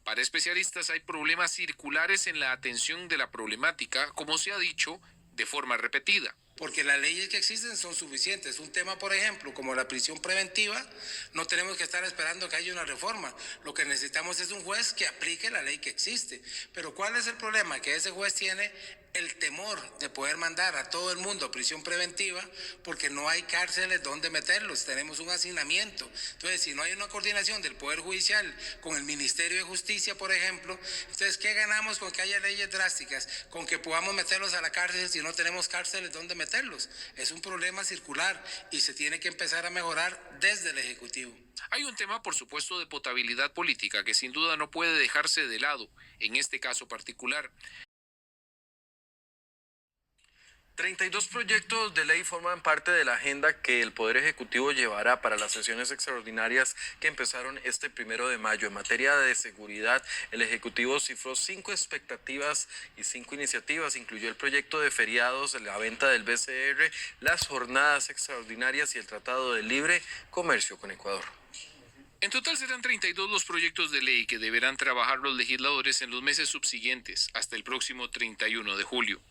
Para especialistas hay problemas circulares en la atención de la problemática, como se ha dicho, de forma repetida. Porque las leyes que existen son suficientes. Un tema, por ejemplo, como la prisión preventiva, no tenemos que estar esperando que haya una reforma. Lo que necesitamos es un juez que aplique la ley que existe. Pero ¿cuál es el problema? Que ese juez tiene el temor de poder mandar a todo el mundo a prisión preventiva porque no hay cárceles donde meterlos, tenemos un hacinamiento. Entonces, si no hay una coordinación del Poder Judicial con el Ministerio de Justicia, por ejemplo, entonces, ¿qué ganamos con que haya leyes drásticas? Con que podamos meterlos a la cárcel si no tenemos cárceles donde meterlos. Es un problema circular y se tiene que empezar a mejorar desde el Ejecutivo. Hay un tema, por supuesto, de potabilidad política que sin duda no puede dejarse de lado, en este caso particular. 32 proyectos de ley forman parte de la agenda que el Poder Ejecutivo llevará para las sesiones extraordinarias que empezaron este 1 de mayo. En materia de seguridad, el Ejecutivo cifró 5 expectativas y 5 iniciativas. Incluyó el proyecto de feriados, la venta del BCR, las jornadas extraordinarias y el Tratado de Libre Comercio con Ecuador. En total serán 32 los proyectos de ley que deberán trabajar los legisladores en los meses subsiguientes, hasta el próximo 31 de julio.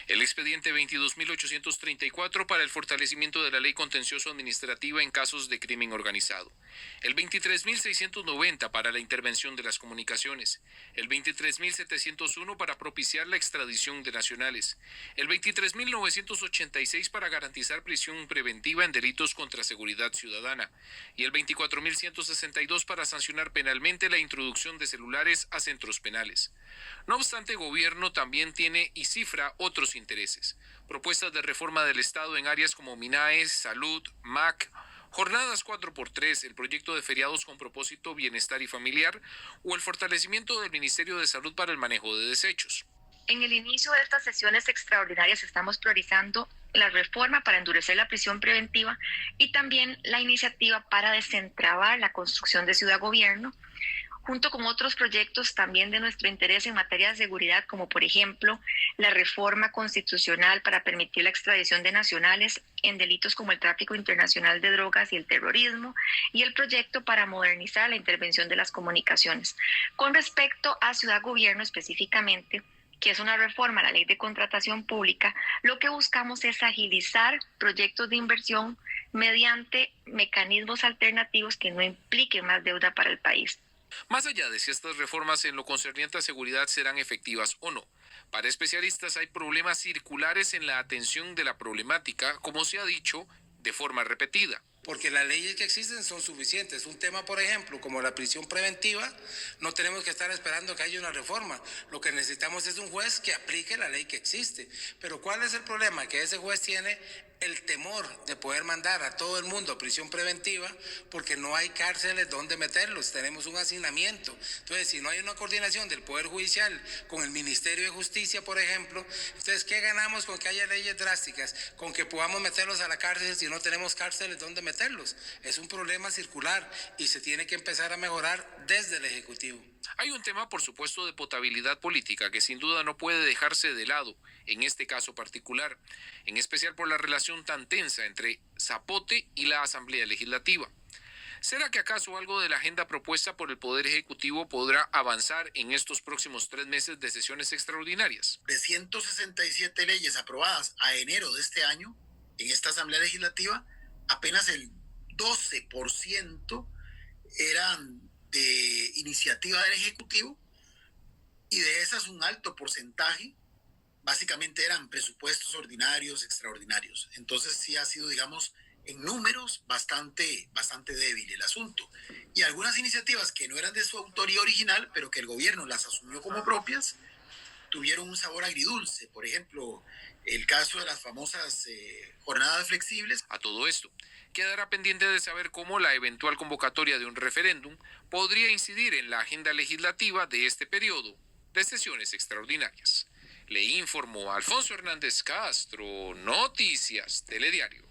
El expediente 22.834 para el fortalecimiento de la ley contencioso administrativa en casos de crimen organizado. El 23.690 para la intervención de las comunicaciones. El 23.701 para propiciar la extradición de nacionales. El 23.986 para garantizar prisión preventiva en delitos contra seguridad ciudadana. Y el 24.162 para sancionar penalmente la introducción de celulares a centros penales. No obstante, el gobierno también tiene y cifra otros intereses. Propuestas de reforma del Estado en áreas como MINAES, salud, MAC, jornadas 4x3, el proyecto de feriados con propósito bienestar y familiar o el fortalecimiento del Ministerio de Salud para el manejo de desechos. En el inicio de estas sesiones extraordinarias estamos priorizando la reforma para endurecer la prisión preventiva y también la iniciativa para desentrabar la construcción de ciudad-gobierno, junto con otros proyectos también de nuestro interés en materia de seguridad, como por ejemplo la reforma constitucional para permitir la extradición de nacionales en delitos como el tráfico internacional de drogas y el terrorismo, y el proyecto para modernizar la intervención de las comunicaciones. Con respecto a ciudad-gobierno específicamente, que es una reforma a la ley de contratación pública, lo que buscamos es agilizar proyectos de inversión mediante mecanismos alternativos que no impliquen más deuda para el país. Más allá de si estas reformas en lo concerniente a seguridad serán efectivas o no, para especialistas hay problemas circulares en la atención de la problemática, como se ha dicho, de forma repetida. Porque las leyes que existen son suficientes. Un tema, por ejemplo, como la prisión preventiva, no tenemos que estar esperando que haya una reforma. Lo que necesitamos es un juez que aplique la ley que existe. Pero ¿cuál es el problema? Que ese juez tiene el temor de poder mandar a todo el mundo a prisión preventiva porque no hay cárceles donde meterlos, tenemos un hacinamiento. Entonces, si no hay una coordinación del Poder Judicial con el Ministerio de Justicia, por ejemplo, entonces, ¿qué ganamos con que haya leyes drásticas? Con que podamos meterlos a la cárcel si no tenemos cárceles donde meterlos. Es un problema circular y se tiene que empezar a mejorar desde el Ejecutivo. Hay un tema, por supuesto, de potabilidad política que sin duda no puede dejarse de lado, en este caso particular, en especial por la relación tan tensa entre Zapote y la Asamblea Legislativa. ¿Será que acaso algo de la agenda propuesta por el Poder Ejecutivo podrá avanzar en estos próximos 3 meses de sesiones extraordinarias? De 167 leyes aprobadas a enero de este año en esta Asamblea Legislativa, apenas el 12% eran de iniciativa del Ejecutivo, y de esas un alto porcentaje básicamente eran presupuestos ordinarios, extraordinarios. Entonces sí ha sido, digamos, en números bastante débil el asunto. Y algunas iniciativas que no eran de su autoría original, pero que el gobierno las asumió como propias, tuvieron un sabor agridulce. Por ejemplo, el caso de las famosas jornadas flexibles. A todo esto, quedará pendiente de saber cómo la eventual convocatoria de un referéndum podría incidir en la agenda legislativa de este periodo de sesiones extraordinarias. Le informó Alfonso Hernández Castro, Noticias Telediario.